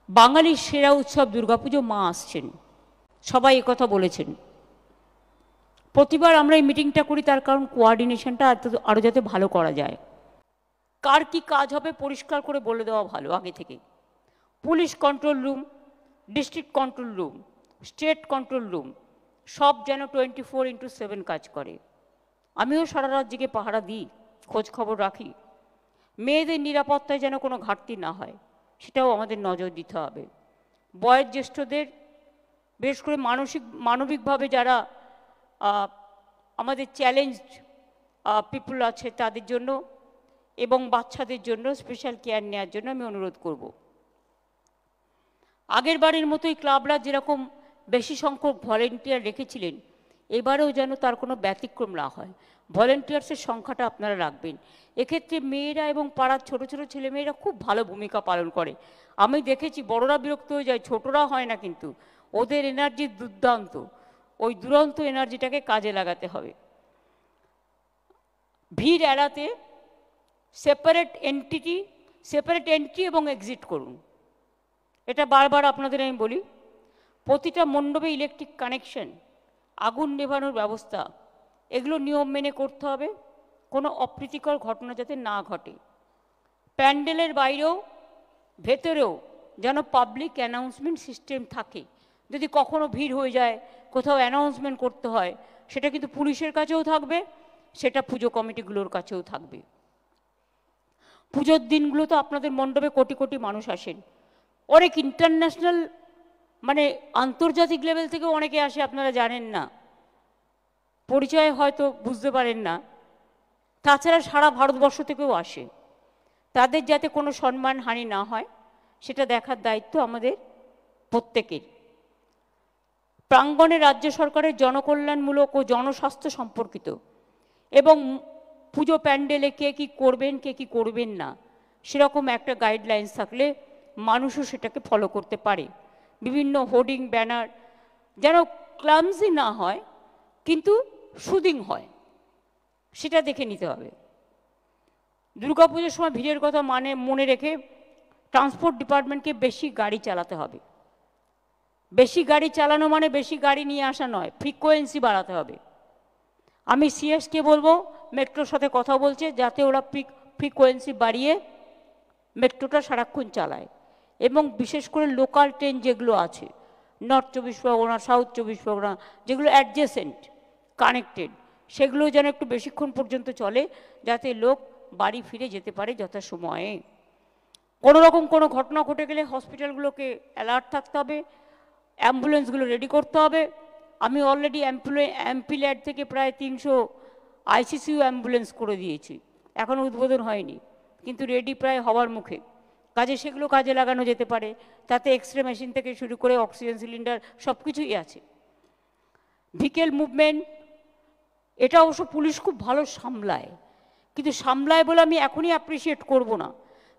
বাঙালির সেরা উৎসব দুর্গাপুজো, মা আসছেন, সবাই একথা বলেছেন। প্রতিবার আমরা এই মিটিংটা করি তার কারণ কোঅর্ডিনেশনটা আরও যাতে ভালো করা যায়। কার কি কাজ হবে পরিষ্কার করে বলে দেওয়া ভালো আগে থেকে। Police control room, district control room, state control room সব যেন 24x7 কাজ করে। আমিও সারা রাত জেগে পাহারা দিই, খোঁজ খবর রাখি। মেয়েদের নিরাপত্তায় যেন কোনো ঘাটতি না হয় সেটাও আমাদের নজর দিতে হবে। বয়োজ্যেষ্ঠদের, বিশেষ করে মানবিকভাবে যারা আমাদের চ্যালেঞ্জড পিপুল আছে তাদের জন্য এবং বাচ্চাদের জন্য স্পেশাল কেয়ার নেওয়ার জন্য আমি অনুরোধ করব। আগের বারের মতোই ক্লাবরা যেরকম বেশি সংখ্যক ভলেন্টিয়ার রেখেছিলেন, এবারেও যেন তার কোনো ব্যতিক্রম না হয়। ভলেন্টিয়ার্সের সংখ্যাটা আপনারা রাখবেন। এক্ষেত্রে মেয়েরা এবং পাড়ার ছোট ছোট ছেলেমেয়েরা খুব ভালো ভূমিকা পালন করে। আমি দেখেছি বড়রা বিরক্ত হয়ে যায়, ছোটরা হয় না, কিন্তু ওদের এনার্জি দুর্দান্ত। ওই দুরন্ত এনার্জিটাকে কাজে লাগাতে হবে। ভিড় এড়াতে সেপারেট এন্ট্রি এবং এক্সিট করুন। এটা বারবার আপনাদের আমি বলি। প্রতিটা মণ্ডপে ইলেকট্রিক কানেকশন, আগুন নেভানোর ব্যবস্থা, এগুলো নিয়ম মেনে করতে হবে, কোনো অপ্রীতিকর ঘটনা যাতে না ঘটে। প্যান্ডেলের বাইরেও ভেতরেও যেন পাবলিক অ্যানাউন্সমেন্ট সিস্টেম থাকে। যদি কখনো ভিড় হয়ে যায়, কোথাও অ্যানাউন্সমেন্ট করতে হয়, সেটা কিন্তু পুলিশের কাছেও থাকবে, সেটা পুজো কমিটিগুলোর কাছেও থাকবে। পুজোর দিনগুলো তো আপনাদের মণ্ডপে কোটি কোটি মানুষ আসেন, অনেক ইন্টারন্যাশনাল মানে আন্তর্জাতিক লেভেল থেকে অনেকে আসে, আপনারা জানেন না, পরিচয় হয়তো বুঝতে পারেন না। তাছাড়া সারা ভারতবর্ষ থেকেও আসে। তাদের যাতে কোনো সম্মানহানি না হয় সেটা দেখার দায়িত্ব আমাদের প্রত্যেকের। প্রাঙ্গণে রাজ্য সরকারের জনকল্যাণমূলক ও জনস্বাস্থ্য সম্পর্কিত এবং পুজো প্যান্ডেলে কে কী করবেন কে কী করবেন না সেরকম একটা গাইডলাইন্স থাকলে মানুষও সেটাকে ফলো করতে পারে। বিভিন্ন হোর্ডিং ব্যানার যেন ক্লামজি না হয় কিন্তু সুদিং হয়, সেটা দেখে নিতে হবে। দুর্গাপুজোর সময় ভিড়ের কথা মনে রেখে ট্রান্সপোর্ট ডিপার্টমেন্টকে বেশি গাড়ি চালাতে হবে। বেশি গাড়ি চালানো মানে বেশি গাড়ি নিয়ে আসা নয়, ফ্রিকোয়েন্সি বাড়াতে হবে। আমি সিএসকে বলবো, মেট্রোর সাথে কথা বলছে, যাতে ওরা ফ্রিকোয়েন্সি বাড়িয়ে মেট্রোটা সারাক্ষণ চালায় এবং বিশেষ করে লোকাল ট্রেন যেগুলো আছে, নর্থ 24 পরগনা, সাউথ 24 পরগনা, যেগুলো অ্যাডজেসেন্ট কানেক্টেড, সেগুলো যেন একটু বেশিক্ষণ পর্যন্ত চলে, যাতে লোক বাড়ি ফিরে যেতে পারে যথাসময়ে। কোনো রকম কোনো ঘটনা ঘটে গেলে হসপিটালগুলোকে অ্যালার্ট থাকতে হবে, অ্যাম্বুলেন্সগুলো রেডি করতে হবে। আমি অলরেডি এমপিল্যাড থেকে প্রায় 300 আইসিসিউ অ্যাম্বুলেন্স করে দিয়েছি, এখনও উদ্বোধন হয়নি, কিন্তু রেডি প্রায় হওয়ার মুখে। সেগুলো কাজে লাগানো যেতে পারে। তাতে এক্সরে মেশিন থেকে শুরু করে অক্সিজেন সিলিন্ডার সব কিছুই আছে। ভিকেল মুভমেন্ট, এটা অবশ্য পুলিশ খুব ভালো সামলায়, কিন্তু সামলায় বলে আমি এখনই অ্যাপ্রিসিয়েট করব না।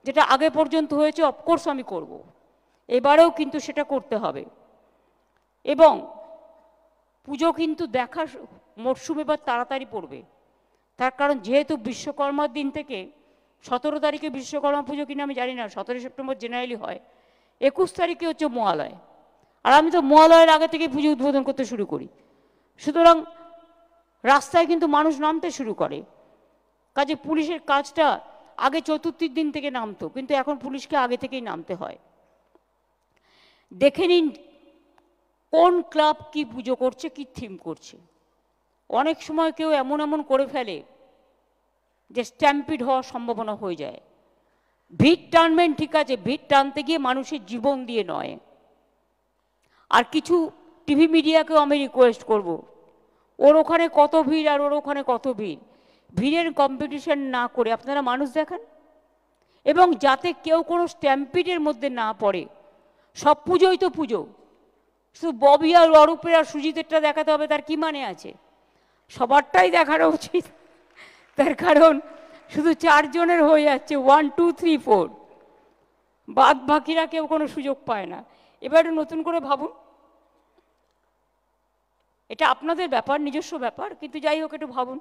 যেটা আগে পর্যন্ত হয়েছে অফকোর্স আমি করব, এবারেও কিন্তু সেটা করতে হবে। এবং পুজো কিন্তু দেখার মরশুম এবার তাড়াতাড়ি পড়বে, তার কারণ যেহেতু বিশ্বকর্মার দিন থেকে 17 তারিখে বিশ্বকর্মা পুজো কিনা আমি জানি না, 17 সেপ্টেম্বর জেনারেলি হয়, 21 তারিখে হচ্ছে মহালয়, আর আমি তো মহালয়ের আগে থেকে পুজো উদ্বোধন করতে শুরু করি। সুতরাং রাস্তায় কিন্তু মানুষ নামতে শুরু করে। পুলিশের কাজটা আগে চতুর্থীর দিন থেকে নামতো, কিন্তু এখন পুলিশকে আগে থেকেই নামতে হয়। দেখে নিন কোন ক্লাব কি পুজো করছে, কি থিম করছে। অনেক সময় কেউ এমন এমন করে ফেলে যে স্ট্যাম্পিড হওয়ার সম্ভাবনা হয়ে যায়। ভিড় টানবেন ঠিক আছে, ভিড় টানতে গিয়ে মানুষের জীবন দিয়ে নয়। আর কিছু টিভি মিডিয়াকেও আমি রিকোয়েস্ট করব, ওর ওখানে কত ভিড় আর ওর ওখানে কত ভিড়, ভিড়ের কম্পিটিশন না করে আপনারা মানুষ দেখান, এবং যাতে কেউ কোনো স্ট্যাম্পিডের মধ্যে না পড়ে। সব পুজোই তো পুজো, শুধু ববি আর অরূপের আর সুজিতেরটা দেখাতে হবে তার কি মানে আছে? সবারটাই দেখানো উচিত, তার কারণ শুধু 4 জনের হয়ে যাচ্ছে 1 2 3 4, বাদ বাকিরা কেউ কোনো সুযোগ পায় না। এবারে নতুন করে ভাবুন, এটা আপনাদের ব্যাপার, নিজস্ব ব্যাপার, কিন্তু যাই হোক একটু ভাবুন।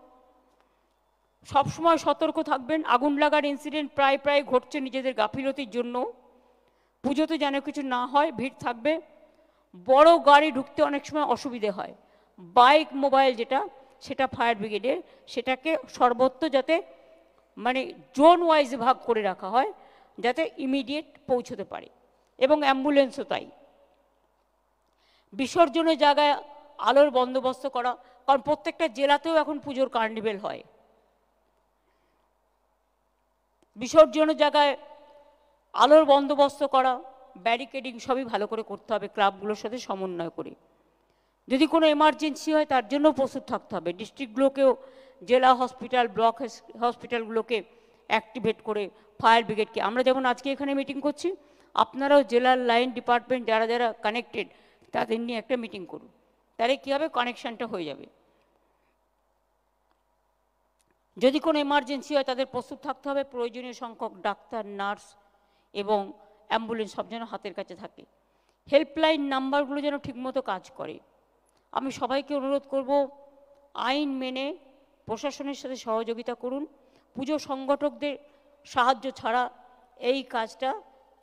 সবসময় সতর্ক থাকবেন। আগুন লাগার ইনসিডেন্ট প্রায় ঘটছে নিজেদের গাফিলতির জন্য। পুজোতে যেন কিছু না হয়, ভিড় থাকবে, বড় গাড়ি ঢুকতে অনেক সময় অসুবিধে হয়, বাইক মোবাইল যেটা সেটা ফায়ার ব্রিগেডের, সেটাকে সর্বত্র যাতে মানে জোন ওয়াইজ ভাগ করে রাখা হয় যাতে ইমিডিয়েট পৌঁছতে পারে, এবং অ্যাম্বুলেন্সও তাই। বিসর্জনের জায়গায় আলোর বন্দোবস্ত করা, কারণ প্রত্যেকটা জেলাতেও এখন পুজোর কার্নিভেল হয়। বিসর্জনের জায়গায় আলোর বন্দোবস্ত করা, ব্যারিকেডিং সবই ভালো করে করতে হবে ক্লাবগুলোর সাথে সমন্বয় করে। যদি কোনো এমার্জেন্সি হয় তার জন্য প্রস্তুত থাকতে হবে। ডিস্ট্রিক্টগুলোকেও, জেলা হসপিটাল, ব্লক হসপিটালগুলোকে অ্যাক্টিভেট করে ফায়ার ব্রিগেডকে, আমরা যেমন আজকে এখানে মিটিং করছি, আপনারাও জেলার লাইন ডিপার্টমেন্ট যারা যারা কানেক্টেড তাদের নিয়ে একটা মিটিং করুন, তাহলে কী হবে, কানেকশানটা হয়ে যাবে। যদি কোনো এমার্জেন্সি হয় তাদের প্রস্তুত থাকতে হবে, প্রয়োজনীয় সংখ্যক ডাক্তার, নার্স এবং অ্যাম্বুলেন্স সব যেন হাতের কাছে থাকে। হেল্পলাইন নাম্বারগুলো যেন ঠিকমতো কাজ করে। আমি সবাইকে অনুরোধ করব, আইন মেনে প্রশাসনের সাথে সহযোগিতা করুন। পুজো সংগঠকদের সাহায্য ছাড়া এই কাজটা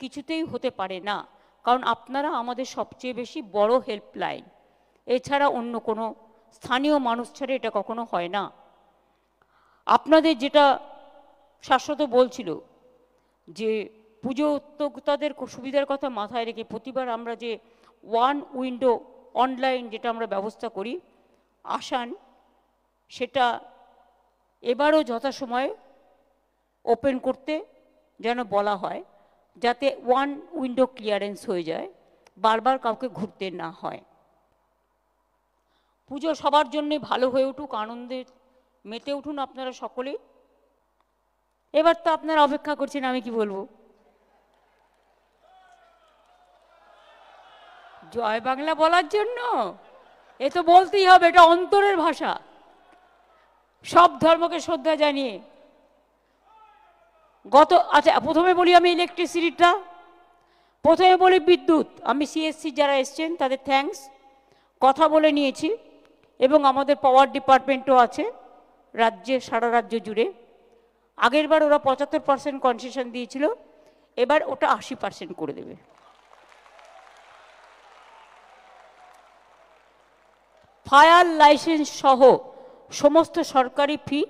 কিছুতেই হতে পারে না, কারণ আপনারা আমাদের সবচেয়ে বেশি বড় হেল্পলাইন, এছাড়া অন্য কোনো স্থানীয় মানুষ ছাড়া এটা কখনো হয় না। আপনাদের যেটা শাশ্বত বলছিল যে পুজো উদ্যোক্তাদের সুবিধার কথা মাথায় রেখে প্রতিবার আমরা যে ওয়ান উইন্ডো অনলাইন যেটা আমরা ব্যবস্থা করি আসান, সেটা এবারও যথাসময়ে ওপেন করতে যেন বলা হয়, যাতে ওয়ান উইন্ডো ক্লিয়ারেন্স হয়ে যায়, বারবার কাউকে ঘুরতে না হয়। পুজো সবার জন্যে ভালো হয়ে উঠুক, আনন্দে মেতে উঠুন আপনারা সকলেই। এবার তো আপনারা অপেক্ষা করছেন আমি কি বলবো। জয় বাংলা বলার জন্য এ তো বলতেই হবে, এটা অন্তরের ভাষা। সব ধর্মকে শ্রদ্ধা জানিয়ে আচ্ছা প্রথমে বলি আমি ইলেকট্রিসিটিটা, প্রথমে বলি বিদ্যুৎ। আমি সিএসসি যারা এসছেন তাদের থ্যাঙ্কস, কথা বলে নিয়েছি, এবং আমাদের পাওয়ার ডিপার্টমেন্টও আছে রাজ্যে, সারা রাজ্য জুড়ে। আগের বার ওরা 75% কনসেশন দিয়েছিল, এবার ওটা 80% করে দেবে। ফায়ার লাইসেন্স সহ সমস্ত সরকারি ফি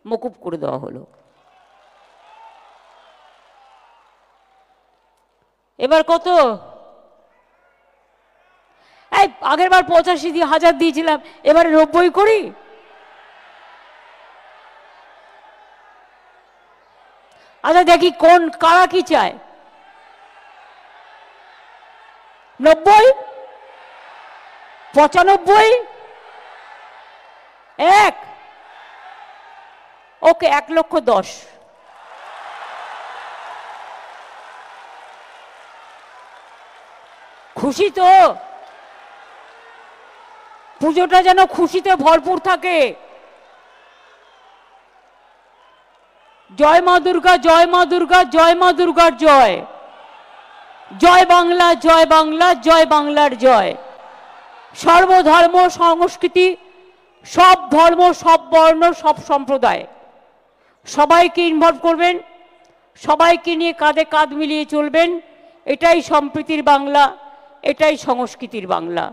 মকুব করে দেওয়া হলো। এবার কত? এই আগের বার 85,000 দিয়েছিলাম, এবারে 90 করি। আচ্ছা দেখি কোন কারা কি চায়। 90, 95, 1, ওকে 1,10,000। খুশি তো? পুজোটা যেন খুশিতে ভরপুর থাকে। জয় মা দুর্গা, জয় মা দুর্গা, জয় মা দুর্গার জয়। জয় বাংলা, জয় বাংলা, জয় বাংলার জয়। সর্বধর্ম সংস্কৃতি, সব ধর্ম, সব বর্ণ, সব সম্প্রদায় সবাইকে ইনভলভ করবেন, সবাইকে নিয়ে কাঁধে কাঁধ মিলিয়ে চলবেন। এটাই সম্প্রীতির বাংলা, এটাই সংস্কৃতির বাংলা।